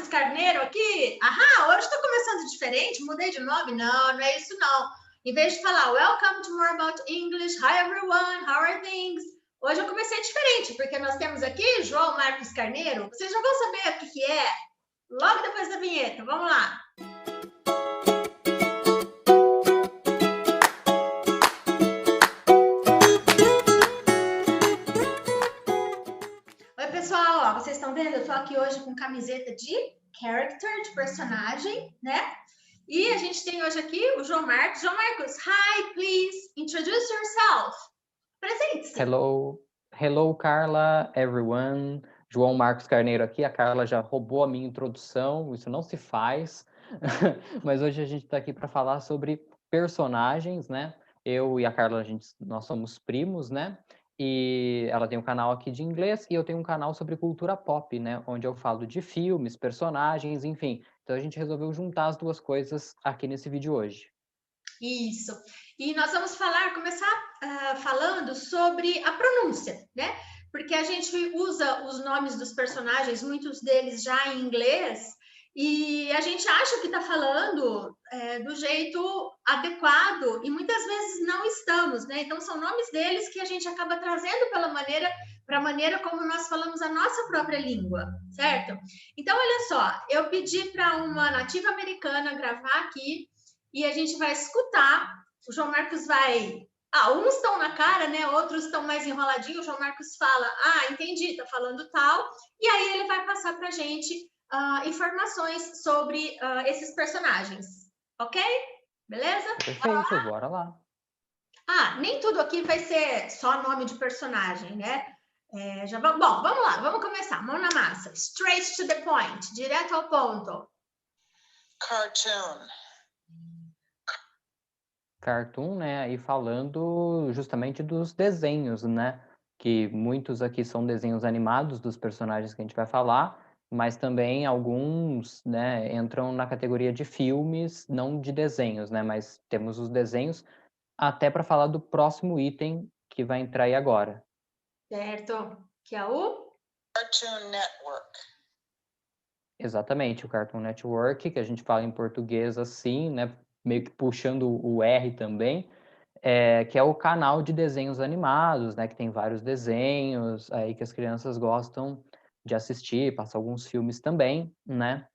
Marcos Carneiro aqui. Hoje estou começando diferente, mudei de nome. Não é isso não. Em vez de falar Welcome to More About English, Hi everyone, how are things? Hoje eu comecei diferente, porque nós temos aqui João Marcos Carneiro. Vocês já vão saber o que é logo depois da vinheta. Vamos lá. Oi, pessoal. Vocês estão vendo? Eu estou aqui hoje com camiseta de character, de personagem, né? E a gente tem hoje aqui o João Marcos. João Marcos, hi, please introduce yourself. Presente-se. Hello, Carla, everyone. João Marcos Carneiro aqui. A Carla já roubou a minha introdução, isso não se faz. Mas hoje a gente está aqui para falar sobre personagens, né? Eu e a Carla, nós somos primos, né? E ela tem um canal aqui de inglês e eu tenho um canal sobre cultura pop, né? Onde eu falo de filmes, personagens, enfim. Então a gente resolveu juntar as duas coisas aqui nesse vídeo hoje. Isso. E nós vamos começar falando sobre a pronúncia, né? Porque a gente usa os nomes dos personagens, muitos deles já em inglês, e a gente acha que está falando do jeito adequado, e muitas vezes não estamos, né? Então, são nomes deles que a gente acaba trazendo para a maneira como nós falamos a nossa própria língua, certo? Então, olha só, eu pedi para uma nativa americana gravar aqui, e a gente vai escutar. O João Marcos vai... uns estão na cara, né? Outros estão mais enroladinhos. O João Marcos fala, entendi, tá falando tal. E aí ele vai passar pra gente informações sobre esses personagens. Ok? Beleza? Perfeito, bora lá. Nem tudo aqui vai ser só nome de personagem, né? Bom, vamos lá, vamos começar. Mão na massa. Straight to the point. Direto ao ponto. Cartoon, né, aí falando justamente dos desenhos, né, que muitos aqui são desenhos animados dos personagens que a gente vai falar, mas também alguns, né, entram na categoria de filmes, não de desenhos, né, mas temos os desenhos até para falar do próximo item que vai entrar aí agora. Certo, que é o Cartoon Network. Exatamente, o Cartoon Network, que a gente fala em português assim, né, meio que puxando o R também, que é o canal de desenhos animados, né, que tem vários desenhos aí que as crianças gostam de assistir, passa alguns filmes também, né,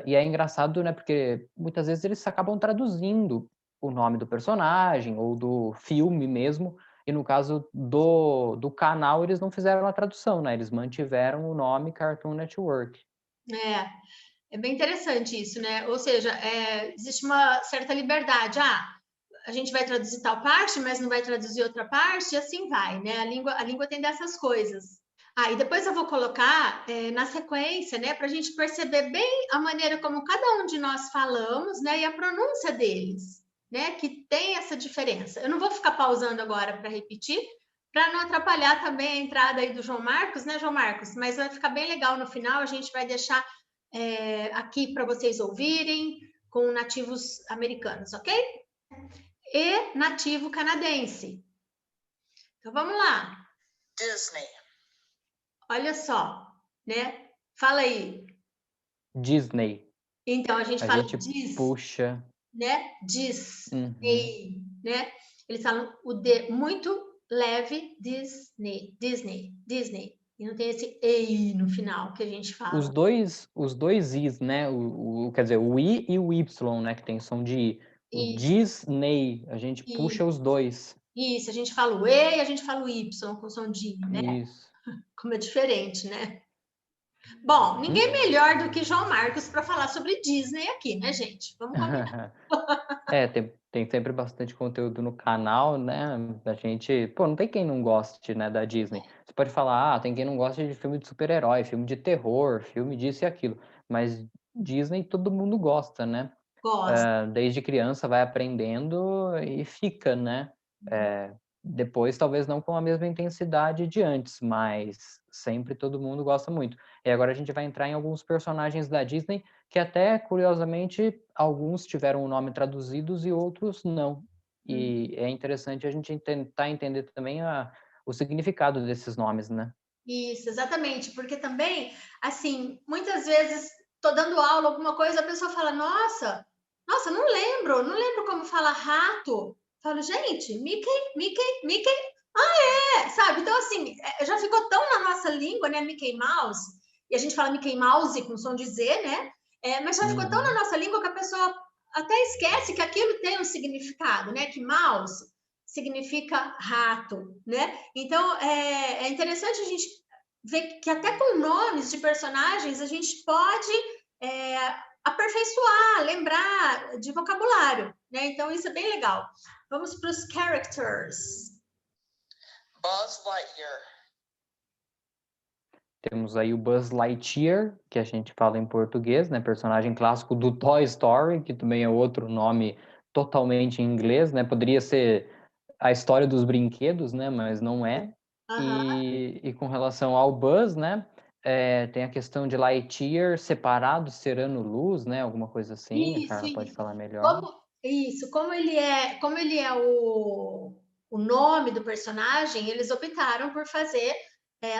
e é engraçado, né, porque muitas vezes eles acabam traduzindo o nome do personagem ou do filme mesmo, e no caso do canal eles não fizeram a tradução, né, eles mantiveram o nome Cartoon Network. É bem interessante isso, né? Ou seja, existe uma certa liberdade. A gente vai traduzir tal parte, mas não vai traduzir outra parte, e assim vai, né? A língua tem dessas coisas. E depois eu vou colocar na sequência, né? Para a gente perceber bem a maneira como cada um de nós falamos, né? E a pronúncia deles, né? Que tem essa diferença. Eu não vou ficar pausando agora para repetir, para não atrapalhar também a entrada aí do João Marcos, né, João Marcos? Mas vai ficar bem legal no final, a gente vai deixar aqui para vocês ouvirem com nativos americanos, ok? E nativo canadense. Então, vamos lá. Disney. Olha só, né? Fala aí. Disney. Então, a gente fala diz, puxa, né? Disney, né? Eles falam o D muito leve, Disney. E não tem esse EI no final que a gente fala. Os dois Is, né? Quer dizer, o I e o Y, né? Que tem som de I. O Disney, a gente puxa os dois. Isso, a gente fala o E e a gente fala o Y com som de I, né? Isso. Como é diferente, né? Bom, ninguém melhor do que João Marcos para falar sobre Disney aqui, né, gente? Vamos combinar. Tem sempre bastante conteúdo no canal, né? A gente, não tem quem não goste, né, da Disney. Você pode falar, tem quem não gosta de filme de super-herói, filme de terror, filme disso e aquilo. Mas Disney todo mundo gosta, né? Gosto. Desde criança vai aprendendo e fica, né? Depois talvez não com a mesma intensidade de antes, mas sempre todo mundo gosta muito. E agora a gente vai entrar em alguns personagens da Disney que até, curiosamente, alguns tiveram o nome traduzidos e outros não. E é interessante a gente tentar entender também o significado desses nomes, né? Isso, exatamente, porque também, assim, muitas vezes tô dando aula, alguma coisa, a pessoa fala, nossa, não lembro como fala rato. Falo, gente, Mickey, sabe? Então, assim, já ficou tão na nossa língua, né, Mickey Mouse, e a gente fala Mickey Mouse com som de Z, né? Mas já ficou tão na nossa língua que a pessoa até esquece que aquilo tem um significado, né? Que mouse significa rato, né? Então, é interessante a gente ver que até com nomes de personagens a gente pode aperfeiçoar, lembrar de vocabulário, né? Então, isso é bem legal. Vamos para os characters. Buzz Lightyear. Temos aí o Buzz Lightyear, que a gente fala em português, né? Personagem clássico do Toy Story, que também é outro nome totalmente em inglês, né? Poderia ser a história dos brinquedos, né? Mas não é. E com relação ao Buzz, né? Tem a questão de Lightyear separado, ser ano-luz, né? Alguma coisa assim. A Carla pode falar melhor. Como ele é o nome do personagem, eles optaram por fazer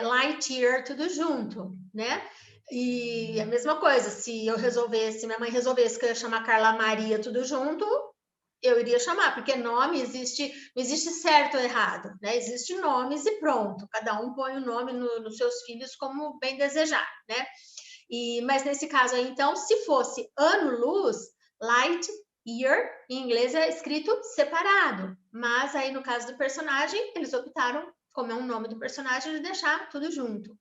Lightyear tudo junto, né? E a mesma coisa, se minha mãe resolvesse que eu ia chamar Carla Maria tudo junto, eu iria chamar, porque nome não existe certo ou errado, né? Existem nomes e pronto, cada um põe o nome nos seus filhos como bem desejar, né? Mas nesse caso aí, então, se fosse ano-luz, light year, em inglês é escrito separado, mas aí no caso do personagem, eles optaram, como é um nome do personagem, de deixar tudo junto.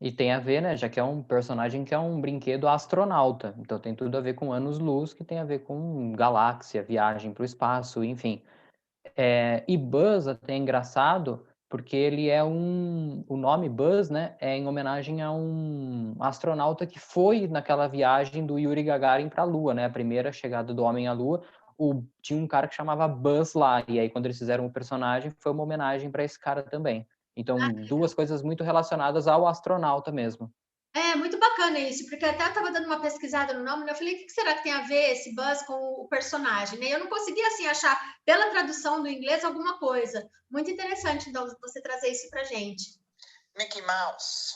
E tem a ver, né? Já que é um personagem que é um brinquedo astronauta. Então tem tudo a ver com anos-luz, que tem a ver com galáxia, viagem para o espaço, enfim. E Buzz até é engraçado, porque ele é o nome Buzz, né? É em homenagem a um astronauta que foi naquela viagem do Yuri Gagarin para a Lua, né? A primeira chegada do homem à Lua. Tinha um cara que chamava Buzz lá. E aí, quando eles fizeram o personagem, foi uma homenagem para esse cara também. Então, duas coisas muito relacionadas ao astronauta mesmo. É muito bacana isso, porque até eu estava dando uma pesquisada no nome, né? Eu falei, o que será que tem a ver esse Buzz com o personagem? Né? Eu não conseguia, assim, achar, pela tradução do inglês, alguma coisa. Muito interessante, então, você trazer isso pra gente. Mickey Mouse.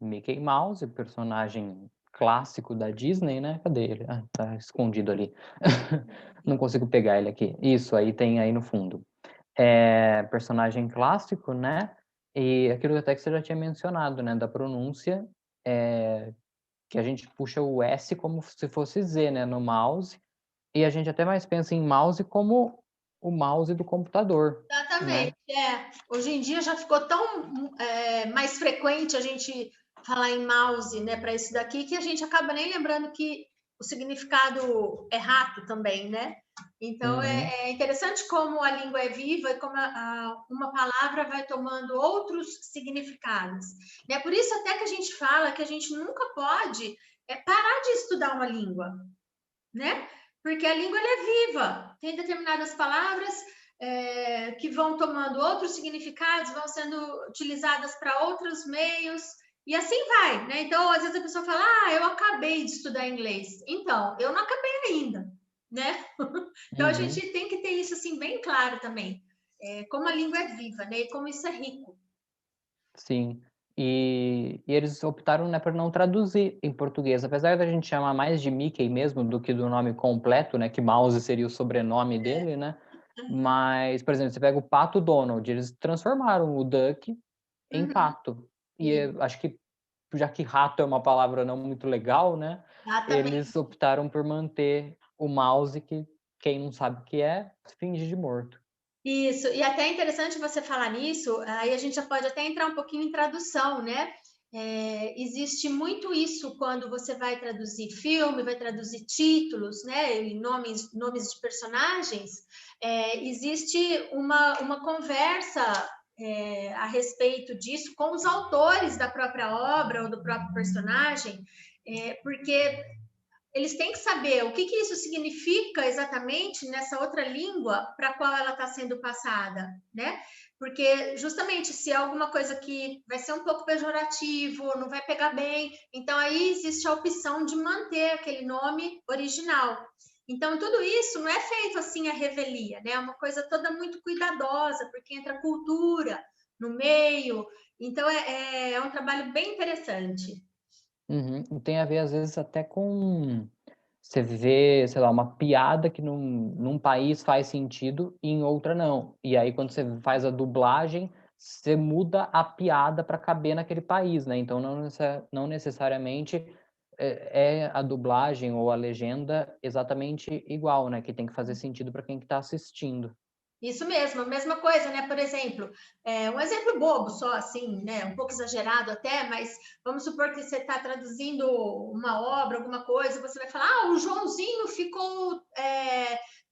Mickey Mouse, personagem clássico da Disney, né? Cadê ele? Ah, tá escondido ali. Não consigo pegar ele aqui. Isso, aí tem aí no fundo. Personagem clássico, né? E aquilo até que você já tinha mencionado, né? Da pronúncia, que a gente puxa o S como se fosse Z, né? No mouse. E a gente até mais pensa em mouse como o mouse do computador. Exatamente, Né? Hoje em dia já ficou tão mais frequente a gente falar em mouse, né, para isso daqui, que a gente acaba nem lembrando que o significado é rato também, né? Então é interessante como a língua é viva e como uma palavra vai tomando outros significados. Né? Por isso até que a gente fala que a gente nunca pode parar de estudar uma língua, né? Porque a língua é viva, tem determinadas palavras que vão tomando outros significados, vão sendo utilizadas para outros meios, e assim vai, né? Então, às vezes a pessoa fala, eu acabei de estudar inglês. Então, eu não acabei ainda, né? Então, a gente tem que ter isso, assim, bem claro também. Como a língua é viva, né? E como isso é rico. Sim. E eles optaram, né, por não traduzir em português, apesar da gente chamar mais de Mickey mesmo do que do nome completo, né, que Mouse seria o sobrenome dele, né? Mas, por exemplo, você pega o Pato Donald, eles transformaram o Duck em pato. E acho que, já que rato é uma palavra não muito legal, né, eles optaram por manter o Mouse, que quem não sabe o que é, finge de morto. Isso, e até é interessante você falar nisso, aí a gente já pode até entrar um pouquinho em tradução, né? Existe muito isso quando você vai traduzir filme, vai traduzir títulos, né? E nomes de personagens. Existe uma conversa a respeito disso com os autores da própria obra ou do próprio personagem, porque eles têm que saber o que isso significa exatamente nessa outra língua para a qual ela está sendo passada, né? Porque justamente se é alguma coisa que vai ser um pouco pejorativo, não vai pegar bem, então aí existe a opção de manter aquele nome original. Então tudo isso não é feito assim à revelia, né? É uma coisa toda muito cuidadosa, porque entra cultura no meio. Então é um trabalho bem interessante. Uhum. E tem a ver, às vezes, até com você vê, sei lá, uma piada que num país faz sentido e em outra não. E aí, quando você faz a dublagem, você muda a piada para caber naquele país, né? Então, não necessariamente é a dublagem ou a legenda exatamente igual, né? Que tem que fazer sentido para quem está assistindo. Isso mesmo, a mesma coisa, né? Por exemplo, um exemplo bobo só, assim, né? Um pouco exagerado até, mas vamos supor que você está traduzindo uma obra, alguma coisa, você vai falar, o Joãozinho ficou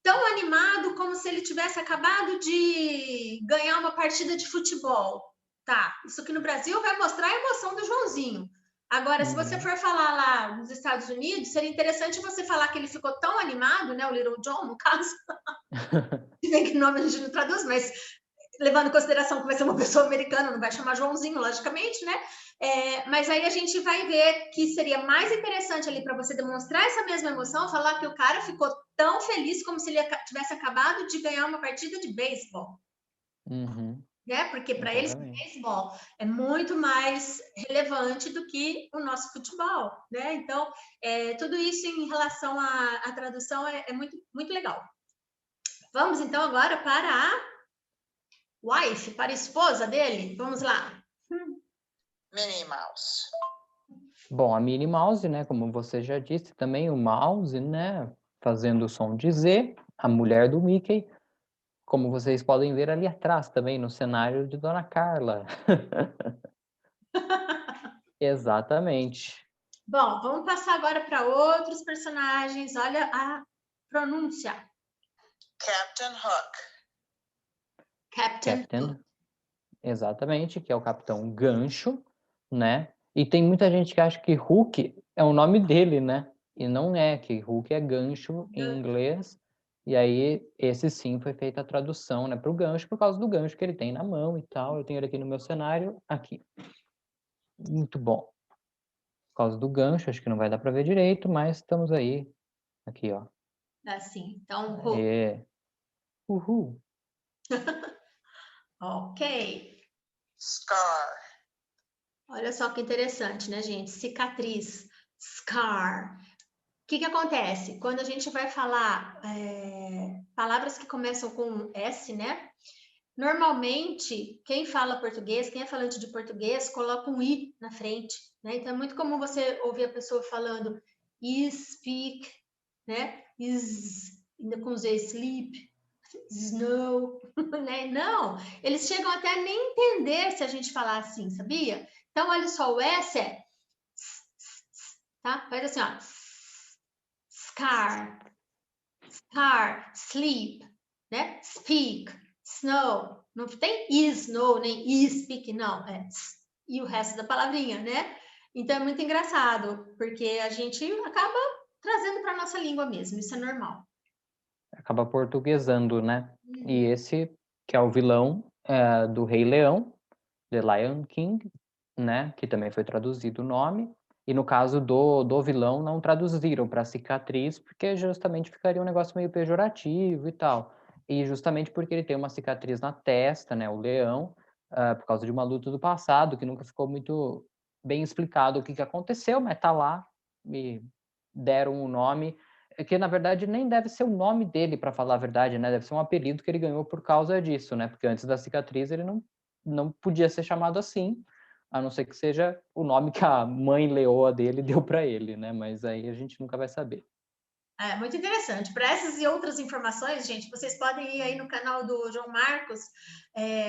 tão animado como se ele tivesse acabado de ganhar uma partida de futebol. Tá, isso aqui no Brasil vai mostrar a emoção do Joãozinho. Agora, se você Uhum. for falar lá nos Estados Unidos, seria interessante você falar que ele ficou tão animado, né? O Little John, no caso, se bem que nome a gente não traduz, mas levando em consideração que vai ser uma pessoa americana, não vai chamar Joãozinho, logicamente, né? Mas aí a gente vai ver que seria mais interessante ali para você demonstrar essa mesma emoção, falar que o cara ficou tão feliz como se ele tivesse acabado de ganhar uma partida de beisebol. Uhum. Né? Porque para eles o Exatamente. beisebol é muito mais relevante do que o nosso futebol, né? Então, tudo isso em relação à tradução é muito, muito legal. Vamos então agora para a wife, para a esposa dele. Vamos lá. Minnie Mouse. Bom, a Minnie Mouse, né, como você já disse, também o mouse, né, fazendo o som de Z, a mulher do Mickey, como vocês podem ver ali atrás também no cenário de Dona Carla. Exatamente. Bom, vamos passar agora para outros personagens. Olha a pronúncia. Captain Hook. Captain Hook. Captain, exatamente, que é o Capitão Gancho, né? E tem muita gente que acha que Hook é o nome dele, né? E não é, que Hook é gancho em inglês. E aí, esse sim foi feita a tradução, né, para o gancho, por causa do gancho que ele tem na mão e tal. Eu tenho ele aqui no meu cenário, aqui. Muito bom. Por causa do gancho, acho que não vai dar para ver direito, mas estamos aí, aqui, ó. Assim, então, Hook. É. Uhul. Ok. Scar. Olha só que interessante, né, gente? Cicatriz. Scar. O que acontece? Quando a gente vai falar palavras que começam com S, né? Normalmente, quem fala português, quem é falante de português, coloca um I na frente, né? Então, é muito comum você ouvir a pessoa falando speak, né? Ainda com Z, sleep, snow, né? Não, eles chegam até a nem entender se a gente falar assim, sabia? Então, olha só, o S é, tá? Faz assim, ó, scar, scar, sleep, né? Speak, snow. Não tem is, no, nem is, speak, não. E o resto da palavrinha, né? Então é muito engraçado, porque a gente acaba trazendo para nossa língua mesmo, isso é normal. Acaba portuguesando, né? E esse, que é o vilão do Rei Leão, The Lion King, né? Que também foi traduzido o nome. E no caso do vilão, não traduziram para cicatriz, porque justamente ficaria um negócio meio pejorativo e tal. E justamente porque ele tem uma cicatriz na testa, né? O leão, por causa de uma luta do passado, que nunca ficou muito bem explicado o que aconteceu, mas tá lá, me deram o nome, que na verdade nem deve ser o nome dele, para falar a verdade, né? Deve ser um apelido que ele ganhou por causa disso, né? Porque antes da cicatriz ele não podia ser chamado assim, a não ser que seja o nome que a mãe leoa dele deu para ele, né? Mas aí a gente nunca vai saber. É muito interessante. Para essas e outras informações, gente, vocês podem ir aí no canal do João Marcos,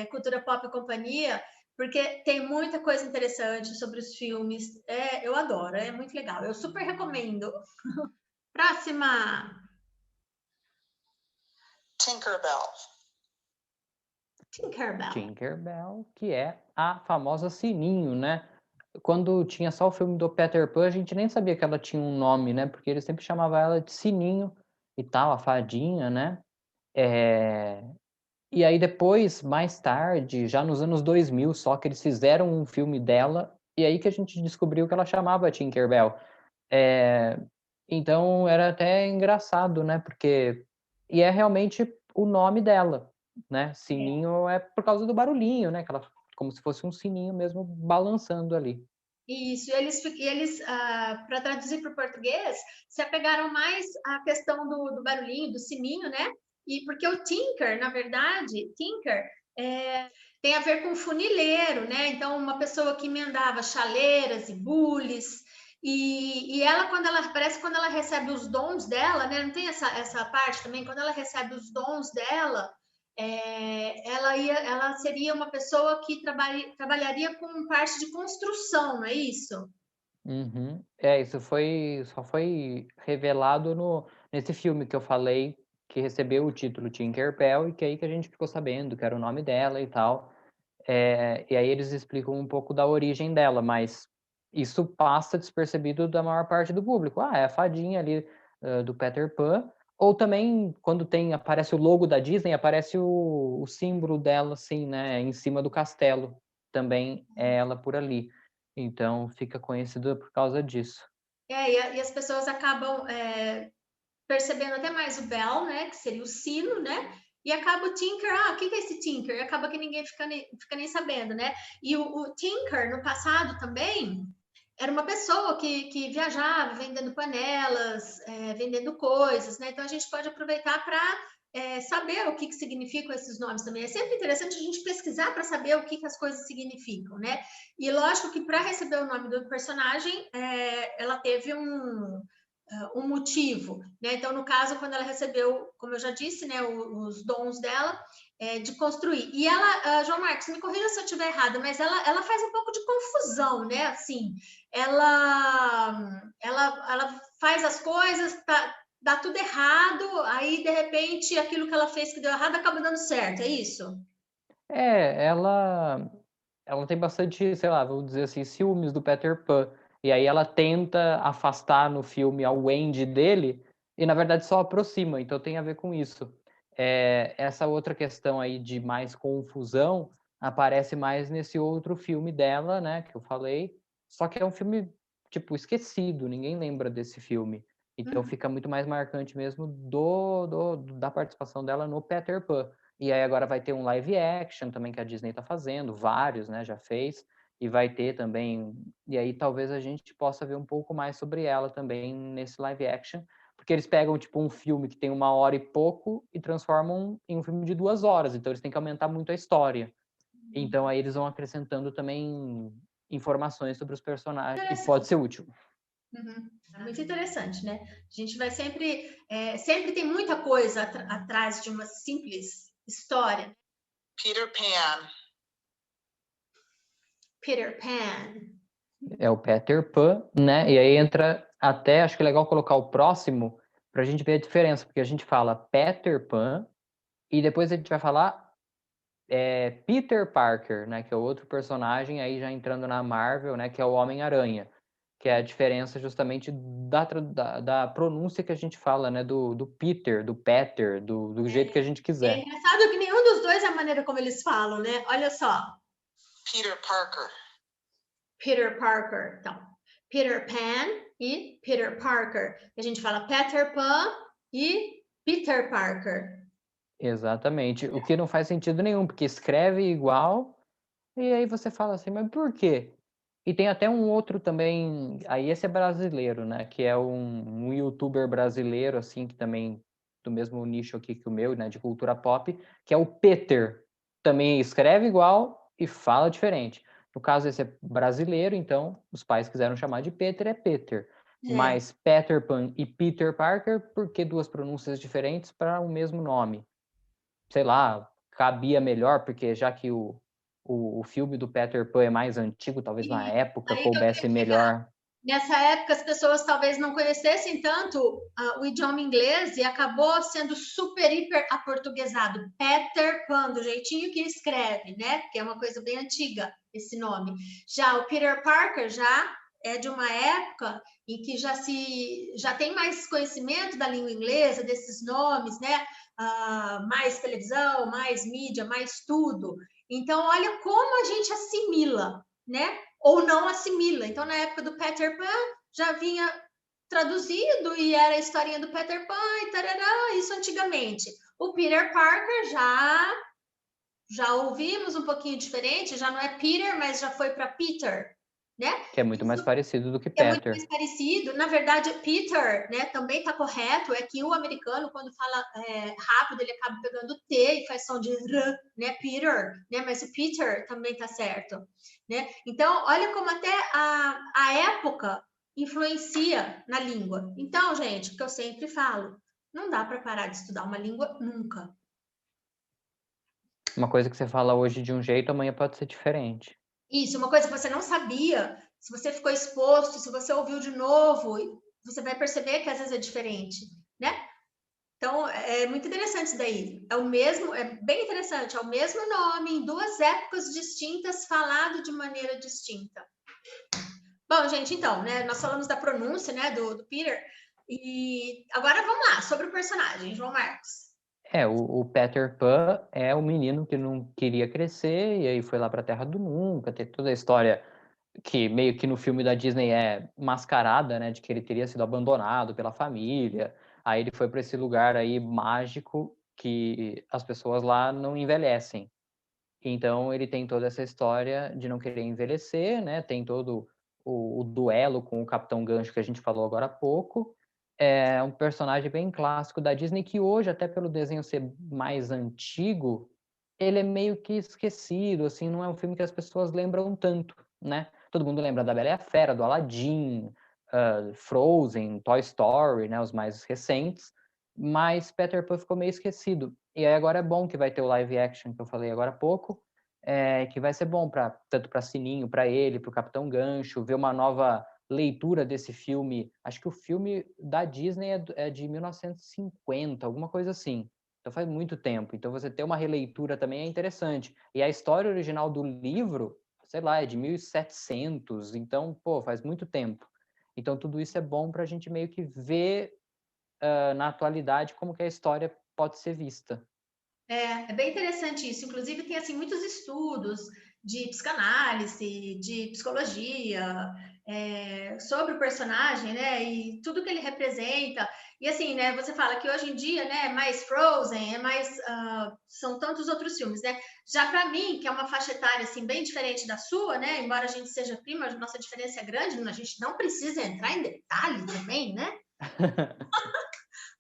Cultura Pop e Companhia, porque tem muita coisa interessante sobre os filmes. Eu adoro, é muito legal. Eu super recomendo. Próxima. Tinkerbell. Tinkerbell. Tinkerbell, que é a famosa Sininho, né? Quando tinha só o filme do Peter Pan, a gente nem sabia que ela tinha um nome, né? Porque ele sempre chamava ela de Sininho e tal, a fadinha, né? E aí depois, mais tarde, já nos anos 2000, só que eles fizeram um filme dela, e aí que a gente descobriu que ela chamava Tinkerbell. Então era até engraçado, né? Porque e é realmente o nome dela, né? Sininho é por causa do barulhinho, né? Que ela, como se fosse um sininho mesmo balançando ali. Isso, eles para traduzir para o português, se apegaram mais à questão do barulhinho, do sininho, né? E porque o tinker, na verdade, tem a ver com funileiro, né? Então, uma pessoa que emendava chaleiras e bules, e ela, parece que quando ela recebe os dons dela, né? Não tem essa parte também? Quando ela recebe os dons dela, ela seria uma pessoa que trabalharia com parte de construção, não é isso? Uhum. Isso só foi revelado nesse filme que eu falei, que recebeu o título Tinkerbell, e que aí que a gente ficou sabendo que era o nome dela e tal. E aí eles explicam um pouco da origem dela, mas isso passa despercebido da maior parte do público. É a fadinha ali do Peter Pan. Ou também, quando aparece o logo da Disney, aparece o símbolo dela, assim, né, em cima do castelo. Também é ela por ali. Então, fica conhecida por causa disso. E as pessoas acabam percebendo até mais o bell, né, que seria o sino, né? E acaba o tinker, o que é esse tinker? E acaba que ninguém fica nem sabendo, né? E o tinker, no passado também, era uma pessoa que viajava vendendo panelas, vendendo coisas, né? Então a gente pode aproveitar para saber o que significam esses nomes também. É sempre interessante a gente pesquisar para saber o que as coisas significam, né? E lógico que para receber o nome do personagem, ela teve um motivo, né? Então, no caso, quando ela recebeu, como eu já disse, né, os dons dela, de construir. E ela, João Marcos, me corrija se eu estiver errada, mas ela faz um pouco de confusão, né? Assim, ela faz as coisas, dá tudo errado, aí de repente aquilo que ela fez que deu errado acaba dando certo, é isso? Ela tem bastante, sei lá, vou dizer assim, ciúmes do Peter Pan. E aí ela tenta afastar no filme a Wendy dele, e na verdade só aproxima, então tem a ver com isso. Essa outra questão aí de mais confusão aparece mais nesse outro filme dela, né, que eu falei, só que é um filme, tipo, esquecido, ninguém lembra desse filme. Então fica muito mais marcante mesmo da participação dela no Peter Pan. E aí agora vai ter um live action também que a Disney está fazendo, vários, né, já fez, e vai ter também, e aí talvez a gente possa ver um pouco mais sobre ela também nesse live action, porque eles pegam, tipo, um filme que tem 1 hora e pouco e transformam em um filme de 2 horas, então eles têm que aumentar muito a história. Então aí eles vão acrescentando também informações sobre os personagens, e pode ser útil. Uhum. Muito interessante, né? A gente vai sempre tem muita coisa atrás de uma simples história. Peter Pan. Peter Pan. É o Peter Pan, né? E aí entra até, acho que é legal colocar o próximo para a gente ver a diferença, porque a gente fala Peter Pan e depois a gente vai falar Peter Parker, né? Que é o outro personagem aí já entrando na Marvel, né? Que é o Homem-Aranha, que é a diferença justamente da pronúncia que a gente fala, né? Do Peter, do jeito que a gente É quiser. engraçado que nenhum dos dois é a maneira como eles falam, né? Olha só. Peter Parker. Peter Parker. Então, Peter Pan e Peter Parker. A gente fala Peter Pan e Peter Parker. Exatamente. O que não faz sentido nenhum, porque escreve igual, e aí você fala assim, mas por quê? E tem até um outro também, aí esse é brasileiro, né? Que é um youtuber brasileiro, assim, que também do mesmo nicho aqui que o meu, né? De cultura pop, que é o Peter. Também escreve igual e fala diferente. No caso, esse é brasileiro, então os pais quiseram chamar de Peter, é Peter. É. Mas Peter Pan e Peter Parker, por que duas pronúncias diferentes para o mesmo nome? Sei lá, cabia melhor, porque já que o filme do Peter Pan é mais antigo, talvez na E época aí que eu coubesse queria chegar. melhor. Nessa época, as pessoas talvez não conhecessem tanto o idioma inglês e acabou sendo super, hiper aportuguesado. Peter Pan, do jeitinho que escreve, né? Que é uma coisa bem antiga, esse nome. Já o Peter Parker já é de uma época em que já tem mais conhecimento da língua inglesa, desses nomes, né? Mais televisão, mais mídia, mais tudo. Então, olha como a gente assimila, né? Ou não assimila. Então, na época do Peter Pan, já vinha traduzido e era a historinha do Peter Pan e tarará, isso antigamente. O Peter Parker já ouvimos um pouquinho diferente, já não é Peter, mas já foi para Peter, né? Que é muito mais parecido do que É muito Peter. mais parecido. Na verdade, Peter, né, também está correto. É que o americano, quando fala rápido, ele acaba pegando T e faz som de R, né? Peter, né? Mas o Peter também está certo, né? Então, olha como até a época influencia na língua. Então, gente, o que eu sempre falo, não dá para parar de estudar uma língua nunca. Uma coisa que você fala hoje de um jeito, amanhã pode ser diferente. Isso, uma coisa que você não sabia, se você ficou exposto, se você ouviu de novo, você vai perceber que às vezes é diferente, né? Então, é muito interessante isso daí. É o mesmo, é bem interessante, é o mesmo nome em duas épocas distintas, falado de maneira distinta. Bom, gente, então, né? Nós falamos da pronúncia, né, do Peter, e agora vamos lá, sobre o personagem, João Marcos. O Peter Pan é o menino que não queria crescer e aí foi lá para a Terra do Nunca, tem toda a história que meio que no filme da Disney é mascarada, né, de que ele teria sido abandonado pela família. Aí ele foi para esse lugar aí mágico que as pessoas lá não envelhecem. Então ele tem toda essa história de não querer envelhecer, né? Tem todo o duelo com o Capitão Gancho que a gente falou agora há pouco. É um personagem bem clássico da Disney que hoje, até pelo desenho ser mais antigo, ele é meio que esquecido, assim, não é um filme que as pessoas lembram tanto, né? Todo mundo lembra da Bela e a Fera, do Aladdin, Frozen, Toy Story, né? Os mais recentes, mas Peter Pan ficou meio esquecido. E aí agora é bom que vai ter o live action que eu falei agora há pouco, que vai ser bom tanto para Sininho, para ele, para o Capitão Gancho, ver uma nova leitura desse filme. Acho que o filme da Disney é de 1950, alguma coisa assim. Então faz muito tempo. Então você ter uma releitura também é interessante. E a história original do livro, sei lá, é de 1700. Então, pô, faz muito tempo. Então tudo isso é bom para a gente meio que ver na atualidade como que a história pode ser vista. É bem interessante isso. Inclusive, tem assim muitos estudos de psicanálise, de psicologia, sobre o personagem, né? E tudo que ele representa. E assim, né? Você fala que hoje em dia, né? É mais Frozen, são tantos outros filmes, né? Já para mim, que é uma faixa etária assim bem diferente da sua, né? Embora a gente seja prima, a nossa diferença é grande, a gente não precisa entrar em detalhe também, né?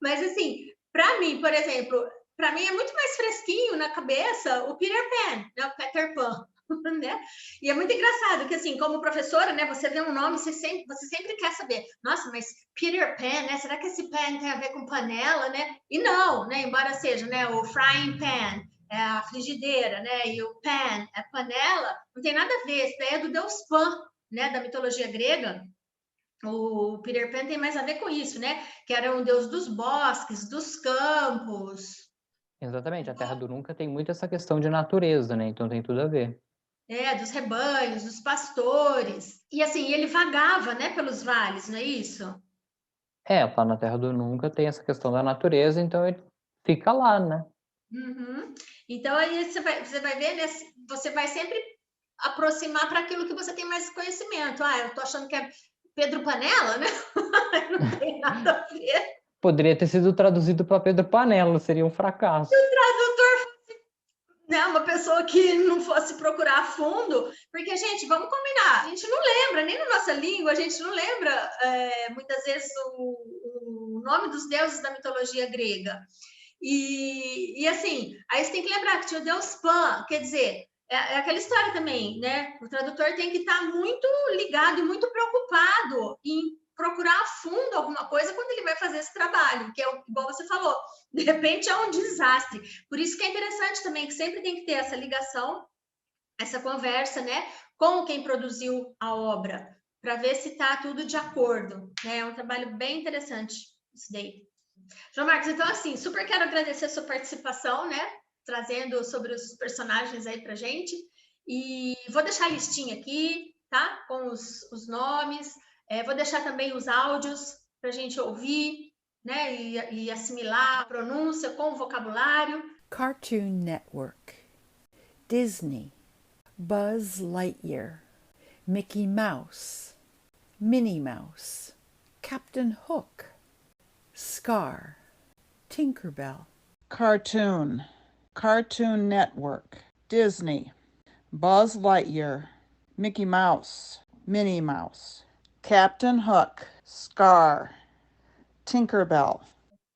Mas assim, para mim, por exemplo, para mim é muito mais fresquinho na cabeça o Peter Pan, né? O Peter Pan, né? E é muito engraçado que assim, como professora, né, você vê um nome, você sempre quer saber, nossa, mas Peter Pan, né? Será que esse pan tem a ver com panela, né? E não, né? Embora seja, né, o frying pan, é a frigideira, né? E o pan, a panela, não tem nada a ver, isso daí é do deus Pan, né, da mitologia grega. O Peter Pan tem mais a ver com isso, né? Que era um deus dos bosques, dos campos. Exatamente, a Terra do Nunca tem muito essa questão de natureza, né? Então tem tudo a ver. Dos rebanhos, dos pastores. E assim, ele vagava, né, pelos vales, não é isso? Lá na Terra do Nunca tem essa questão da natureza, então ele fica lá, né? Uhum. Então aí você vai ver, né? Você vai sempre aproximar para aquilo que você tem mais conhecimento. Ah, eu tô achando que é Pedro Panela, né? Não tem nada a ver. Poderia ter sido traduzido para Pedro Panela, seria um fracasso. Tradutor, né, uma pessoa que não fosse procurar a fundo, porque, gente, vamos combinar, a gente não lembra, nem na nossa língua, a gente não lembra muitas vezes o nome dos deuses da mitologia grega. E assim, aí você tem que lembrar que tinha o deus Pan, quer dizer, é aquela história também, né? O tradutor tem que estar muito ligado e muito preocupado em procurar a fundo alguma coisa quando ele vai fazer esse trabalho, que é igual você falou, de repente é um desastre. Por isso que é interessante também que sempre tem que ter essa ligação, essa conversa, né, com quem produziu a obra, para ver se está tudo de acordo, né? É um trabalho bem interessante isso daí. João Marcos, então assim, super quero agradecer a sua participação, né, trazendo sobre os personagens aí pra gente, e vou deixar a listinha aqui, tá, com os nomes, vou deixar também os áudios para a gente ouvir, né, e assimilar a pronúncia com o vocabulário. Cartoon Network, Disney, Buzz Lightyear, Mickey Mouse, Minnie Mouse, Captain Hook, Scar, Tinkerbell. Cartoon, Cartoon Network, Disney, Buzz Lightyear, Mickey Mouse, Minnie Mouse. Captain Hook. Scar. Tinkerbell.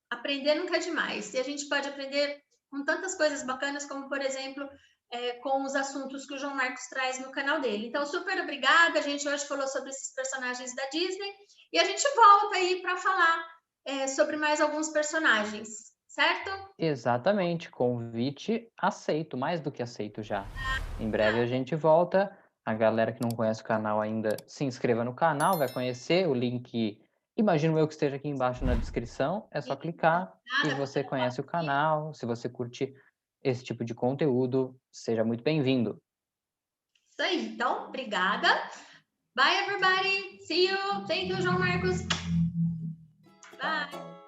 Aprender nunca é demais. E a gente pode aprender com tantas coisas bacanas, como, por exemplo, com os assuntos que o João Marcos traz no canal dele. Então, super obrigada. A gente hoje falou sobre esses personagens da Disney. E a gente volta aí para falar sobre mais alguns personagens, certo? Exatamente, convite aceito, mais do que aceito já. Em breve a gente volta. A galera que não conhece o canal ainda, se inscreva no canal, vai conhecer o link. Imagino eu que esteja aqui embaixo na descrição. É só clicar e você conhece o canal. Se você curte esse tipo de conteúdo, seja muito bem-vindo. Isso aí. Então, obrigada. Bye, everybody. See you. Thank you, João Marcos. Bye.